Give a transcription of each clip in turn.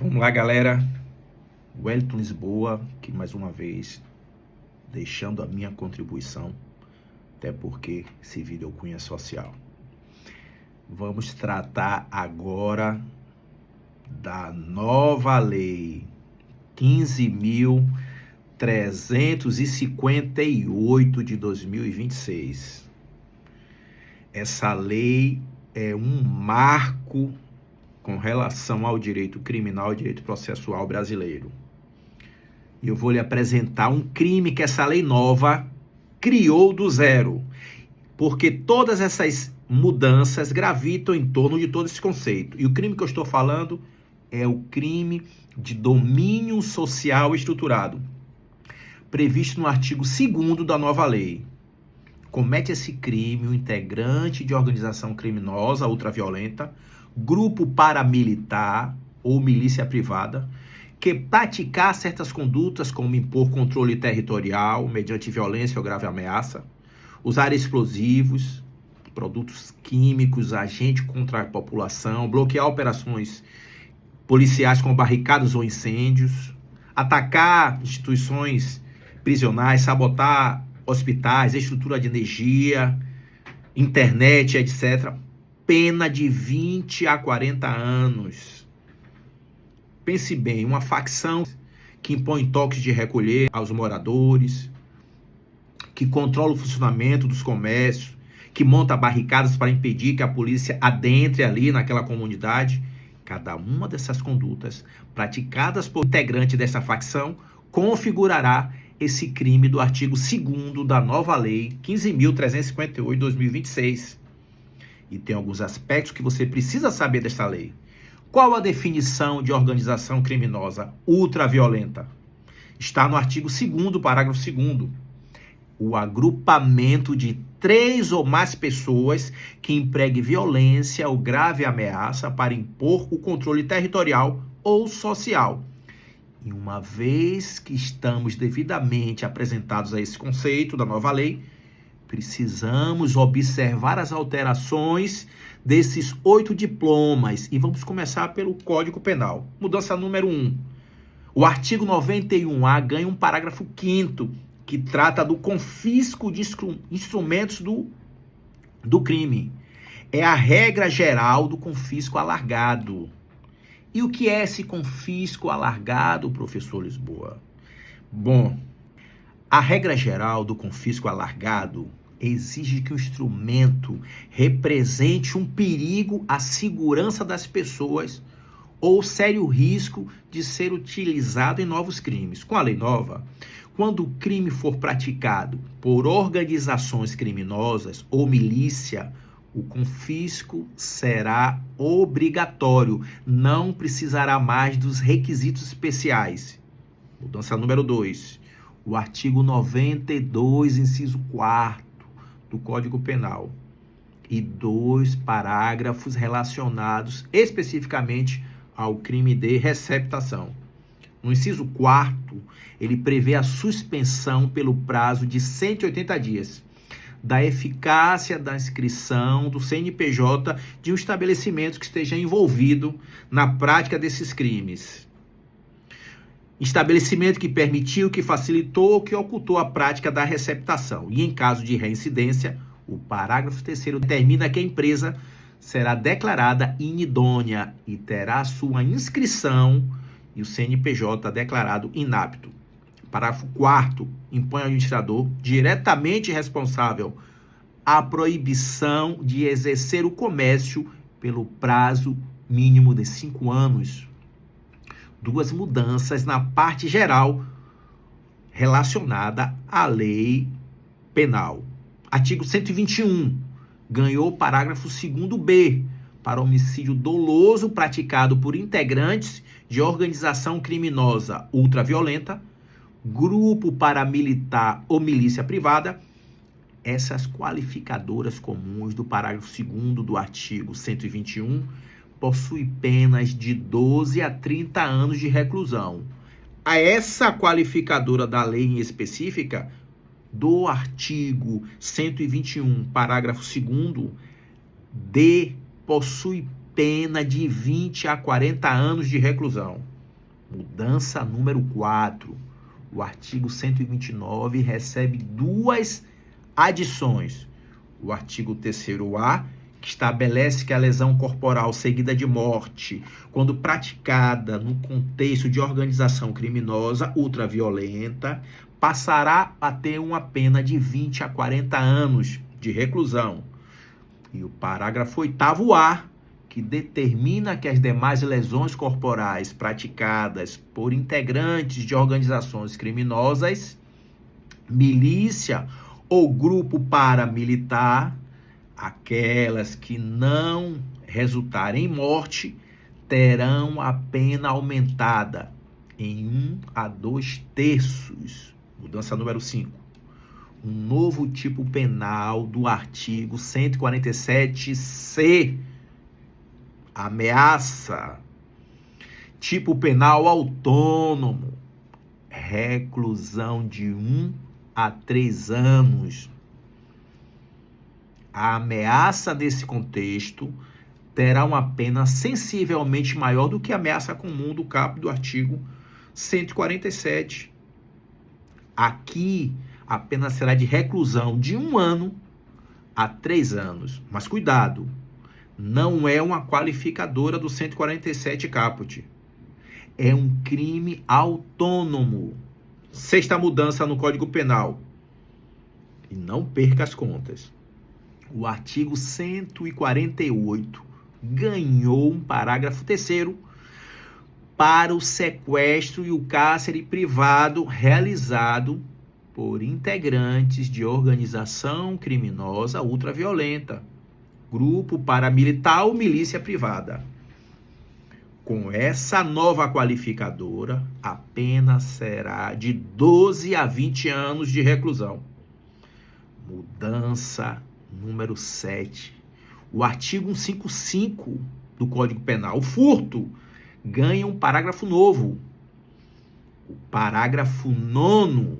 Vamos lá, galera. Wellington Lisboa, que mais uma vez deixando a minha contribuição, até porque esse vídeo é o cunho social. Vamos tratar agora da nova lei 15.358 de 2026. Essa lei é um marco com relação ao direito criminal e direito processual brasileiro. E eu vou lhe apresentar um crime que essa lei nova criou do zero, porque todas essas mudanças gravitam em torno de todo esse conceito. E o crime que eu estou falando é o crime de domínio social estruturado, previsto no artigo 2º da nova lei. Comete esse crime o integrante de organização criminosa ultraviolenta, grupo paramilitar ou milícia privada, que praticar certas condutas como impor controle territorial mediante violência ou grave ameaça, usar explosivos, produtos químicos, agente contra a população, bloquear operações policiais com barricadas ou incêndios, atacar instituições prisionais, sabotar hospitais, estrutura de energia, internet, etc. Pena de 20 a 40 anos. Pense bem, uma facção que impõe toques de recolher aos moradores, que controla o funcionamento dos comércios, que monta barricadas para impedir que a polícia adentre ali naquela comunidade. Cada uma dessas condutas praticadas por integrante dessa facção configurará esse crime do artigo 2º da nova lei 15.358 de 2026. E tem alguns aspectos que você precisa saber desta lei. Qual a definição de organização criminosa ultraviolenta? Está no artigo 2º, parágrafo 2º. O agrupamento de 3 ou mais pessoas que empregue violência ou grave ameaça para impor o controle territorial ou social. E uma vez que estamos devidamente apresentados a esse conceito da nova lei, precisamos observar as alterações desses 8 diplomas e vamos começar pelo Código Penal. Mudança número 1. O artigo 91A ganha um parágrafo 5º que trata do confisco de instrumentos do crime. É a regra geral do confisco alargado. E o que é esse confisco alargado, professor Lisboa? Bom, a regra geral do confisco alargado exige que o instrumento represente um perigo à segurança das pessoas ou sério risco de ser utilizado em novos crimes. Com a lei nova, quando o crime for praticado por organizações criminosas ou milícia, o confisco será obrigatório, não precisará mais dos requisitos especiais. Mudança número 2. O artigo 92, inciso 4º do Código Penal e 2 parágrafos relacionados especificamente ao crime de receptação. No inciso 4º, ele prevê a suspensão pelo prazo de 180 dias da eficácia da inscrição do CNPJ de um estabelecimento que esteja envolvido na prática desses crimes. Estabelecimento que permitiu, que facilitou ou que ocultou a prática da receptação. E em caso de reincidência, o parágrafo 3º determina que a empresa será declarada inidônea e terá sua inscrição e o CNPJ declarado inapto. Parágrafo 4º impõe ao administrador diretamente responsável a proibição de exercer o comércio pelo prazo mínimo de 5 anos. 2 mudanças na parte geral relacionada à lei penal. Artigo 121 ganhou o parágrafo 2º-B para homicídio doloso praticado por integrantes de organização criminosa ultraviolenta, grupo paramilitar ou milícia privada. Essas qualificadoras comuns do parágrafo 2º do artigo 121 possuem penas de 12 a 30 anos de reclusão. A essa qualificadora da lei em específica, do artigo 121, parágrafo 2º, D, possui pena de 20 a 40 anos de reclusão. Mudança número 4. O artigo 129 recebe duas adições. O artigo 3º-A, que estabelece que a lesão corporal seguida de morte, quando praticada no contexto de organização criminosa ultraviolenta, passará a ter uma pena de 20 a 40 anos de reclusão. E o parágrafo 8º-A, que determina que as demais lesões corporais praticadas por integrantes de organizações criminosas, milícia ou grupo paramilitar, aquelas que não resultarem em morte, terão a pena aumentada em 1 a 2/3. Mudança número 5. Um novo tipo penal do artigo 147-C. Ameaça. Tipo penal autônomo. Reclusão de 1 a 3 anos. A ameaça nesse contexto terá uma pena sensivelmente maior do que a ameaça comum do caput do artigo 147. Aqui, a pena será de reclusão de 1 ano a 3 anos. Mas cuidado, não é uma qualificadora do 147 caput. É um crime autônomo. 6ª mudança no Código Penal. E não perca as contas. O artigo 148 ganhou um parágrafo 3º para o sequestro e o cárcere privado realizado por integrantes de organização criminosa ultraviolenta, grupo paramilitar ou milícia privada. Com essa nova qualificadora, a pena será de 12 a 20 anos de reclusão. Mudança número 7. O artigo 155 do Código Penal, o furto, ganha um parágrafo novo. O parágrafo 9.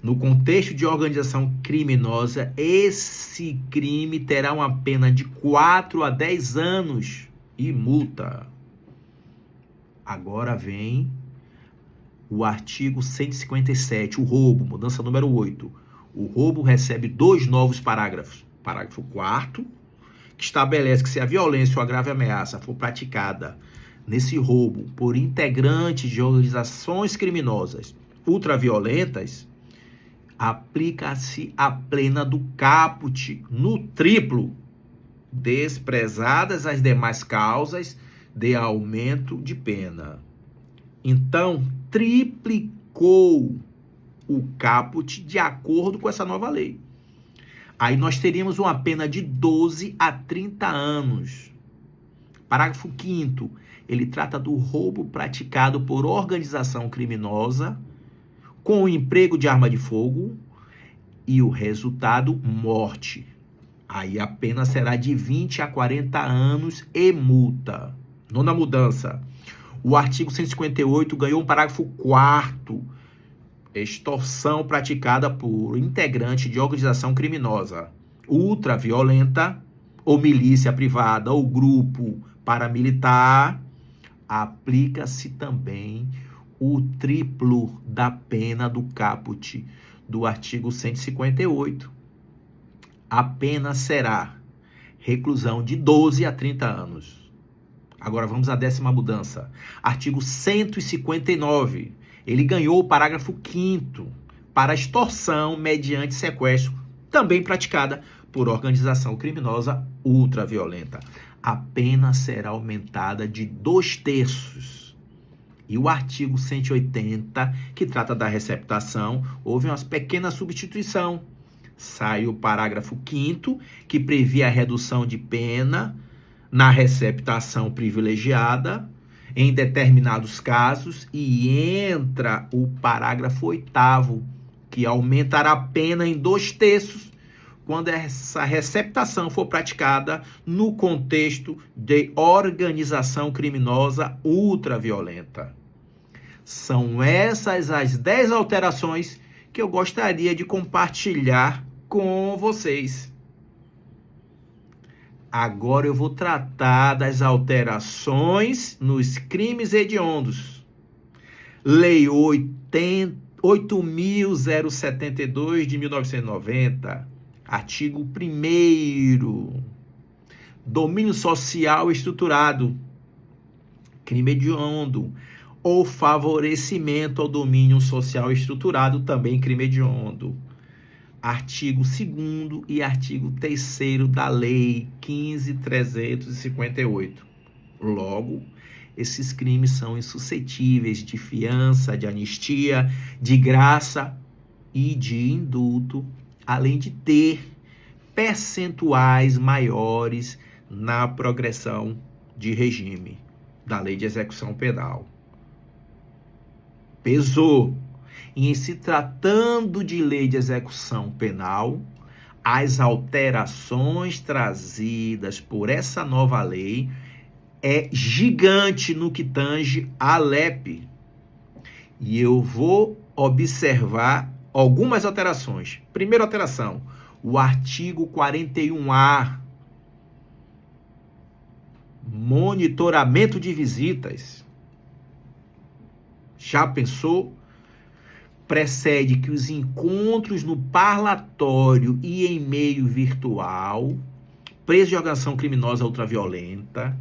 No contexto de organização criminosa, esse crime terá uma pena de 4 a 10 anos e multa. Agora vem o artigo 157, o roubo, mudança número 8. O roubo recebe 2 novos parágrafos. Parágrafo 4º, que estabelece que se a violência ou a grave ameaça for praticada nesse roubo por integrantes de organizações criminosas ultraviolentas, aplica-se a pena do caput no triplo, desprezadas as demais causas de aumento de pena. Então, triplicou o caput de acordo com essa nova lei. Aí nós teríamos uma pena de 12 a 30 anos. Parágrafo 5º, ele trata do roubo praticado por organização criminosa com o emprego de arma de fogo e o resultado, morte. Aí a pena será de 20 a 40 anos e multa. 9ª mudança. O artigo 158 ganhou um parágrafo 4º. Extorsão praticada por integrante de organização criminosa ultraviolenta ou milícia privada ou grupo paramilitar, aplica-se também o triplo da pena do caput do artigo 158. A pena será reclusão de 12 a 30 anos. Agora vamos à 10ª mudança. Artigo 159. Ele ganhou o parágrafo 5º para extorsão mediante sequestro, também praticada por organização criminosa ultraviolenta. A pena será aumentada de 2/3. E o artigo 180, que trata da receptação, houve uma pequena substituição. Sai o parágrafo 5º, que previa a redução de pena na receptação privilegiada, em determinados casos, e entra o parágrafo 8º, que aumentará a pena em 2/3 quando essa receptação for praticada no contexto de organização criminosa ultraviolenta. São essas as 10 alterações que eu gostaria de compartilhar com vocês. Agora eu vou tratar das alterações nos crimes hediondos. Lei 8.072 de 1990, artigo 1º. Domínio social estruturado, crime hediondo, ou favorecimento ao domínio social estruturado, também crime hediondo. Artigo 2º e artigo 3º da Lei 15.358. Logo, esses crimes são insuscetíveis de fiança, de anistia, de graça e de indulto, além de ter percentuais maiores na progressão de regime da Lei de Execução Penal. Pesou. E em se tratando de lei de execução penal, as alterações trazidas por essa nova lei é gigante no que tange à LEP. E eu vou observar algumas alterações. Primeira alteração, o artigo 41A, monitoramento de visitas. Já pensou? Precede que os encontros no parlatório e em meio virtual, preso de organização criminosa ultraviolenta,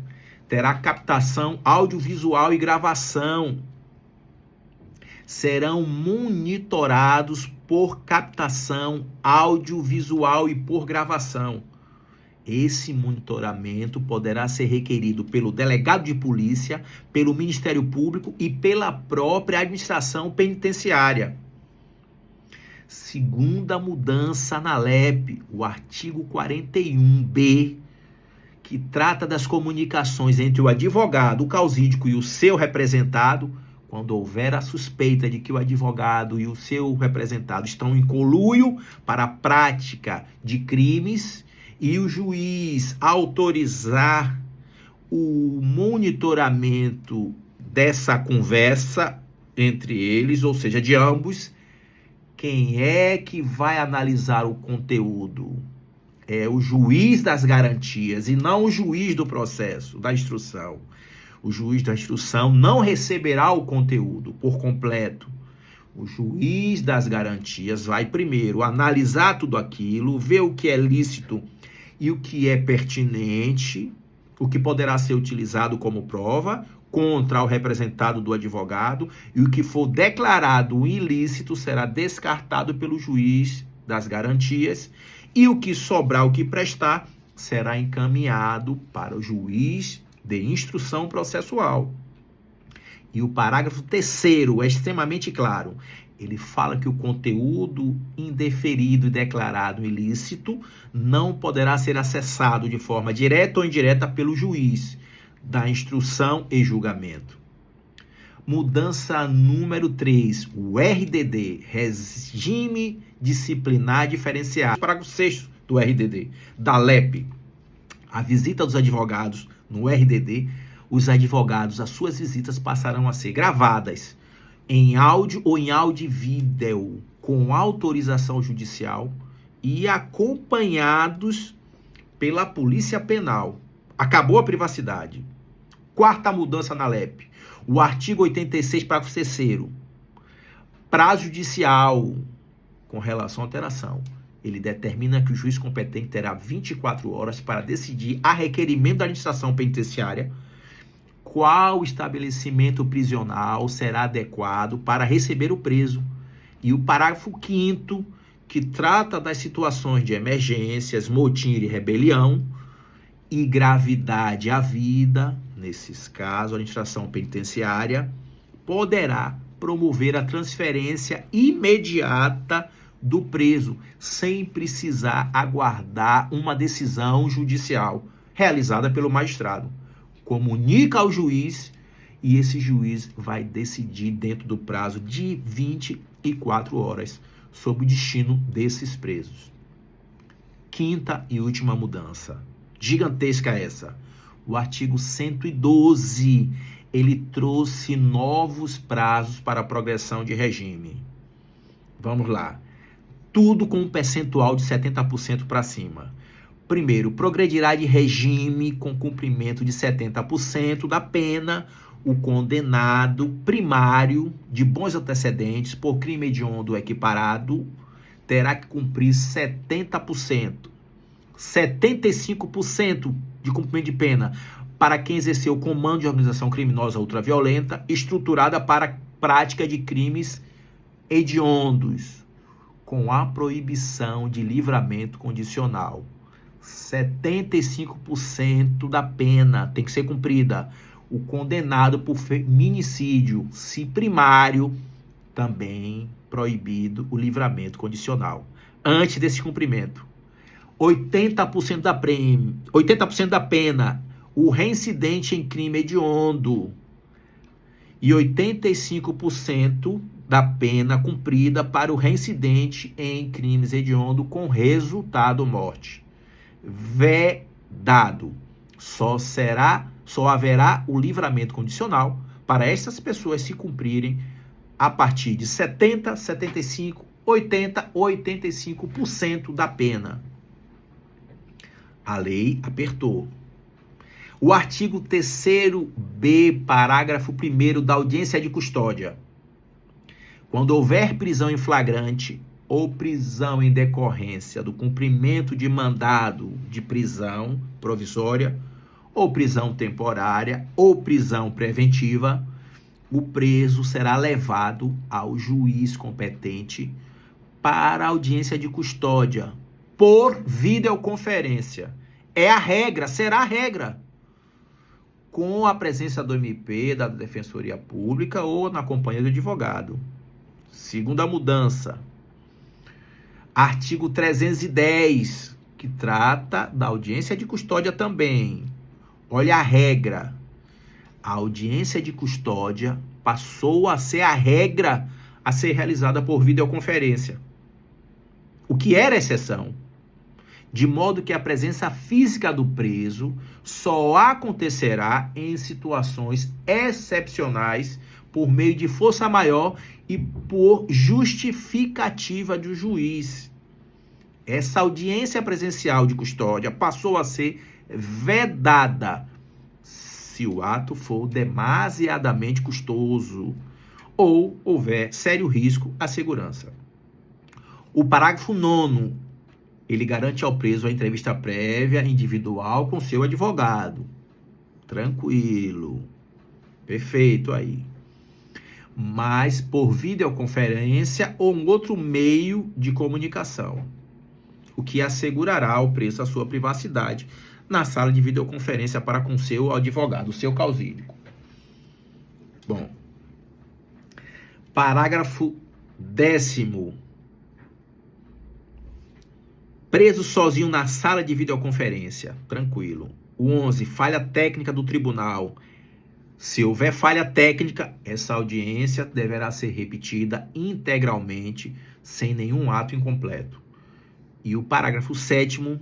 terá captação audiovisual e gravação. Serão monitorados por captação audiovisual e por gravação. Esse monitoramento poderá ser requerido pelo delegado de polícia, pelo Ministério Público e pela própria administração penitenciária. Segunda mudança na LEP, o artigo 41B, que trata das comunicações entre o advogado, o causídico e o seu representado, quando houver a suspeita de que o advogado e o seu representado estão em conluio para a prática de crimes, e o juiz autorizar o monitoramento dessa conversa entre eles, ou seja, de ambos, quem é que vai analisar o conteúdo? É o juiz das garantias e não o juiz do processo, da instrução. O juiz da instrução não receberá o conteúdo por completo. O juiz das garantias vai primeiro analisar tudo aquilo, ver o que é lícito e o que é pertinente, o que poderá ser utilizado como prova contra o representado do advogado, e o que for declarado ilícito será descartado pelo juiz das garantias, e o que sobrar, o que prestar, será encaminhado para o juiz de instrução processual. E o parágrafo 3º é extremamente claro. Ele fala que o conteúdo indeferido e declarado ilícito não poderá ser acessado de forma direta ou indireta pelo juiz da instrução e julgamento. Mudança número 3, o RDD, Regime Disciplinar Diferenciado. Parágrafo 6º do RDD, da LEP. A visita dos advogados no RDD, os advogados, as suas visitas passarão a ser gravadas em áudio ou em áudio e vídeo, com autorização judicial e acompanhados pela Polícia Penal. Acabou a privacidade. Quarta mudança na LEP. O artigo 86, parágrafo 3º. Prazo judicial com relação à alteração. Ele determina que o juiz competente terá 24 horas para decidir, a requerimento da administração penitenciária, qual estabelecimento prisional será adequado para receber o preso. E o parágrafo 5º, que trata das situações de emergências, motim e rebelião e gravidade à vida, nesses casos, a administração penitenciária poderá promover a transferência imediata do preso, sem precisar aguardar uma decisão judicial realizada pelo magistrado. Comunica ao juiz e esse juiz vai decidir dentro do prazo de 24 horas sobre o destino desses presos. Quinta e última mudança, gigantesca essa. O artigo 112, ele trouxe novos prazos para a progressão de regime. Vamos lá. Tudo com um percentual de 70% para cima. Primeiro, progredirá de regime com cumprimento de 70% da pena o condenado primário de bons antecedentes por crime hediondo equiparado terá que cumprir 70%. 75% de cumprimento de pena para quem exerceu o comando de organização criminosa ultraviolenta estruturada para a prática de crimes hediondos, com a proibição de livramento condicional. 75% da pena tem que ser cumprida. O condenado por feminicídio, se primário, também proibido o livramento condicional. Antes desse cumprimento, 80% da pena, o reincidente em crime hediondo, e 85% da pena cumprida para o reincidente em crimes hediondo com resultado morte. Vedado. Só haverá o livramento condicional para essas pessoas se cumprirem a partir de 70, 75, 80, 85% da pena. A lei apertou. O artigo 3º-B, parágrafo 1º da audiência de custódia. Quando houver prisão em flagrante ou prisão em decorrência do cumprimento de mandado de prisão provisória, ou prisão temporária, ou prisão preventiva, o preso será levado ao juiz competente para a audiência de custódia, por videoconferência. É a regra, será a regra. Com a presença do MP, da Defensoria Pública ou na companhia do advogado. Segunda mudança. Artigo 310, que trata da audiência de custódia também. Olha a regra. A audiência de custódia passou a ser a regra a ser realizada por videoconferência. O que era exceção. De modo que a presença física do preso só acontecerá em situações excepcionais por meio de força maior e por justificativa do juiz. Essa audiência presencial de custódia passou a ser vedada se o ato for demasiadamente custoso ou houver sério risco à segurança. O parágrafo 9º, ele garante ao preso a entrevista prévia individual com seu advogado. Tranquilo. Perfeito aí. Mas por videoconferência ou um outro meio de comunicação, o que assegurará ao preso a sua privacidade na sala de videoconferência para com seu advogado, o seu causídico. Bom. Parágrafo 10º. Preso sozinho na sala de videoconferência. Tranquilo. O 11. Falha técnica do tribunal. Se houver falha técnica, essa audiência deverá ser repetida integralmente, sem nenhum ato incompleto. E o parágrafo 7º,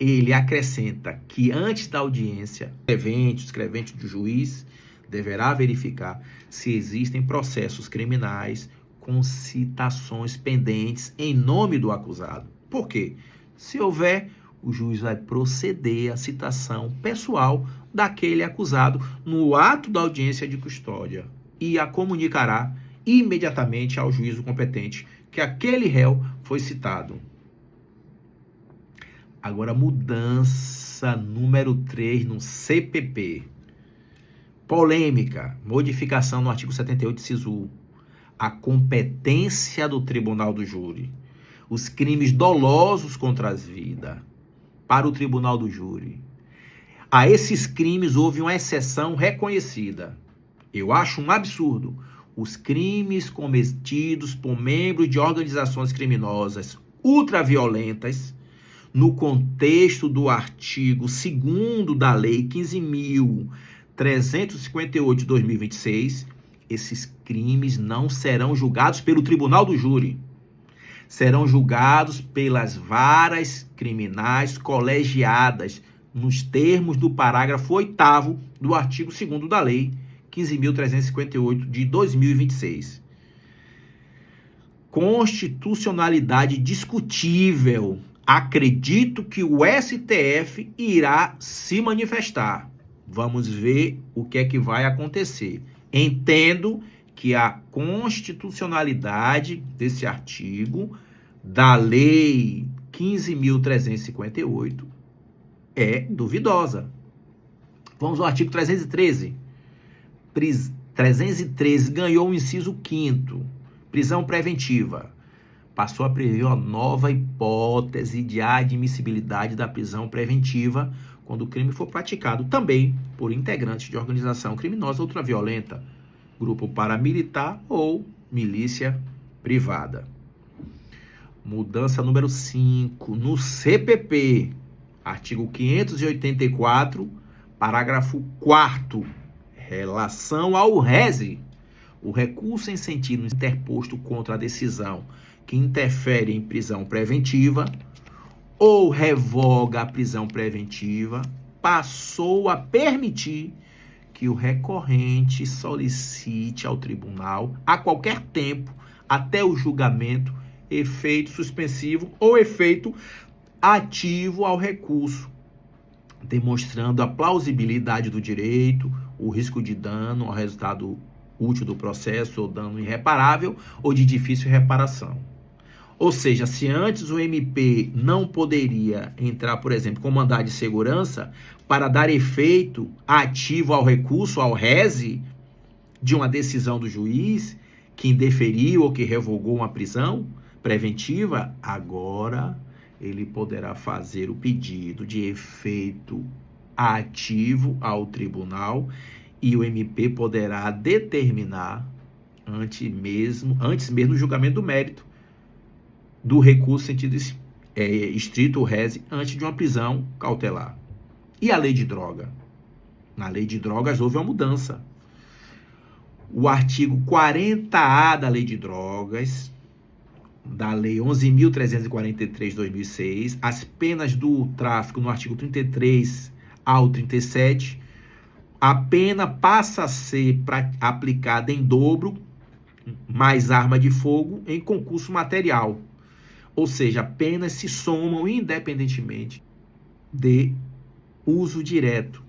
ele acrescenta que antes da audiência, o escrevente do juiz deverá verificar se existem processos criminais com citações pendentes em nome do acusado. Por quê? Se houver, o juiz vai proceder à citação pessoal daquele acusado no ato da audiência de custódia e a comunicará imediatamente ao juízo competente que aquele réu foi citado. Agora, mudança número 3 no CPP. Polêmica. Modificação no artigo 78, inciso 1. A competência do tribunal do júri. Os crimes dolosos contra as vidas para o tribunal do júri. A esses crimes houve uma exceção reconhecida. Eu acho um absurdo. Os crimes cometidos por membros de organizações criminosas ultraviolentas, no contexto do artigo 2º da Lei 15.358 de 2026, esses crimes não serão julgados pelo tribunal do júri. Serão julgados pelas varas criminais colegiadas, nos termos do parágrafo 8º do artigo 2º da Lei 15.358 de 2026. Constitucionalidade discutível acredito que o STF irá se manifestar. Vamos ver o que é que vai acontecer. Entendo que a constitucionalidade desse artigo da Lei 15.358 é duvidosa. Vamos ao artigo 313. 313 ganhou o inciso 5º, prisão preventiva. Passou a prever uma nova hipótese de admissibilidade da prisão preventiva quando o crime for praticado também por integrantes de organização criminosa ultraviolenta, grupo paramilitar ou milícia privada. Mudança número 5, no CPP, artigo 584, parágrafo 4º, relação ao rese, o recurso em sentido interposto contra a decisão que interfere em prisão preventiva ou revoga a prisão preventiva, passou a permitir que o recorrente solicite ao tribunal, a qualquer tempo, até o julgamento, efeito suspensivo ou efeito ativo ao recurso, demonstrando a plausibilidade do direito, o risco de dano ao resultado útil do processo ou dano irreparável ou de difícil reparação. Ou seja, se antes o MP não poderia entrar, por exemplo, com mandado de segurança para dar efeito ativo ao recurso, ao rese, de uma decisão do juiz que indeferiu ou que revogou uma prisão preventiva, agora ele poderá fazer o pedido de efeito ativo ao tribunal e o MP poderá determinar, antes mesmo do julgamento do mérito, do recurso sentido estrito ou rese, antes de uma prisão cautelar. E a lei de droga? Na lei de drogas houve uma mudança. O artigo 40A da lei de drogas, da lei 11.343 de 2006, as penas do tráfico no artigo 33 ao 37, a pena passa a ser aplicada em dobro, mais arma de fogo, em concurso material. Ou seja, apenas se somam independentemente de uso direto.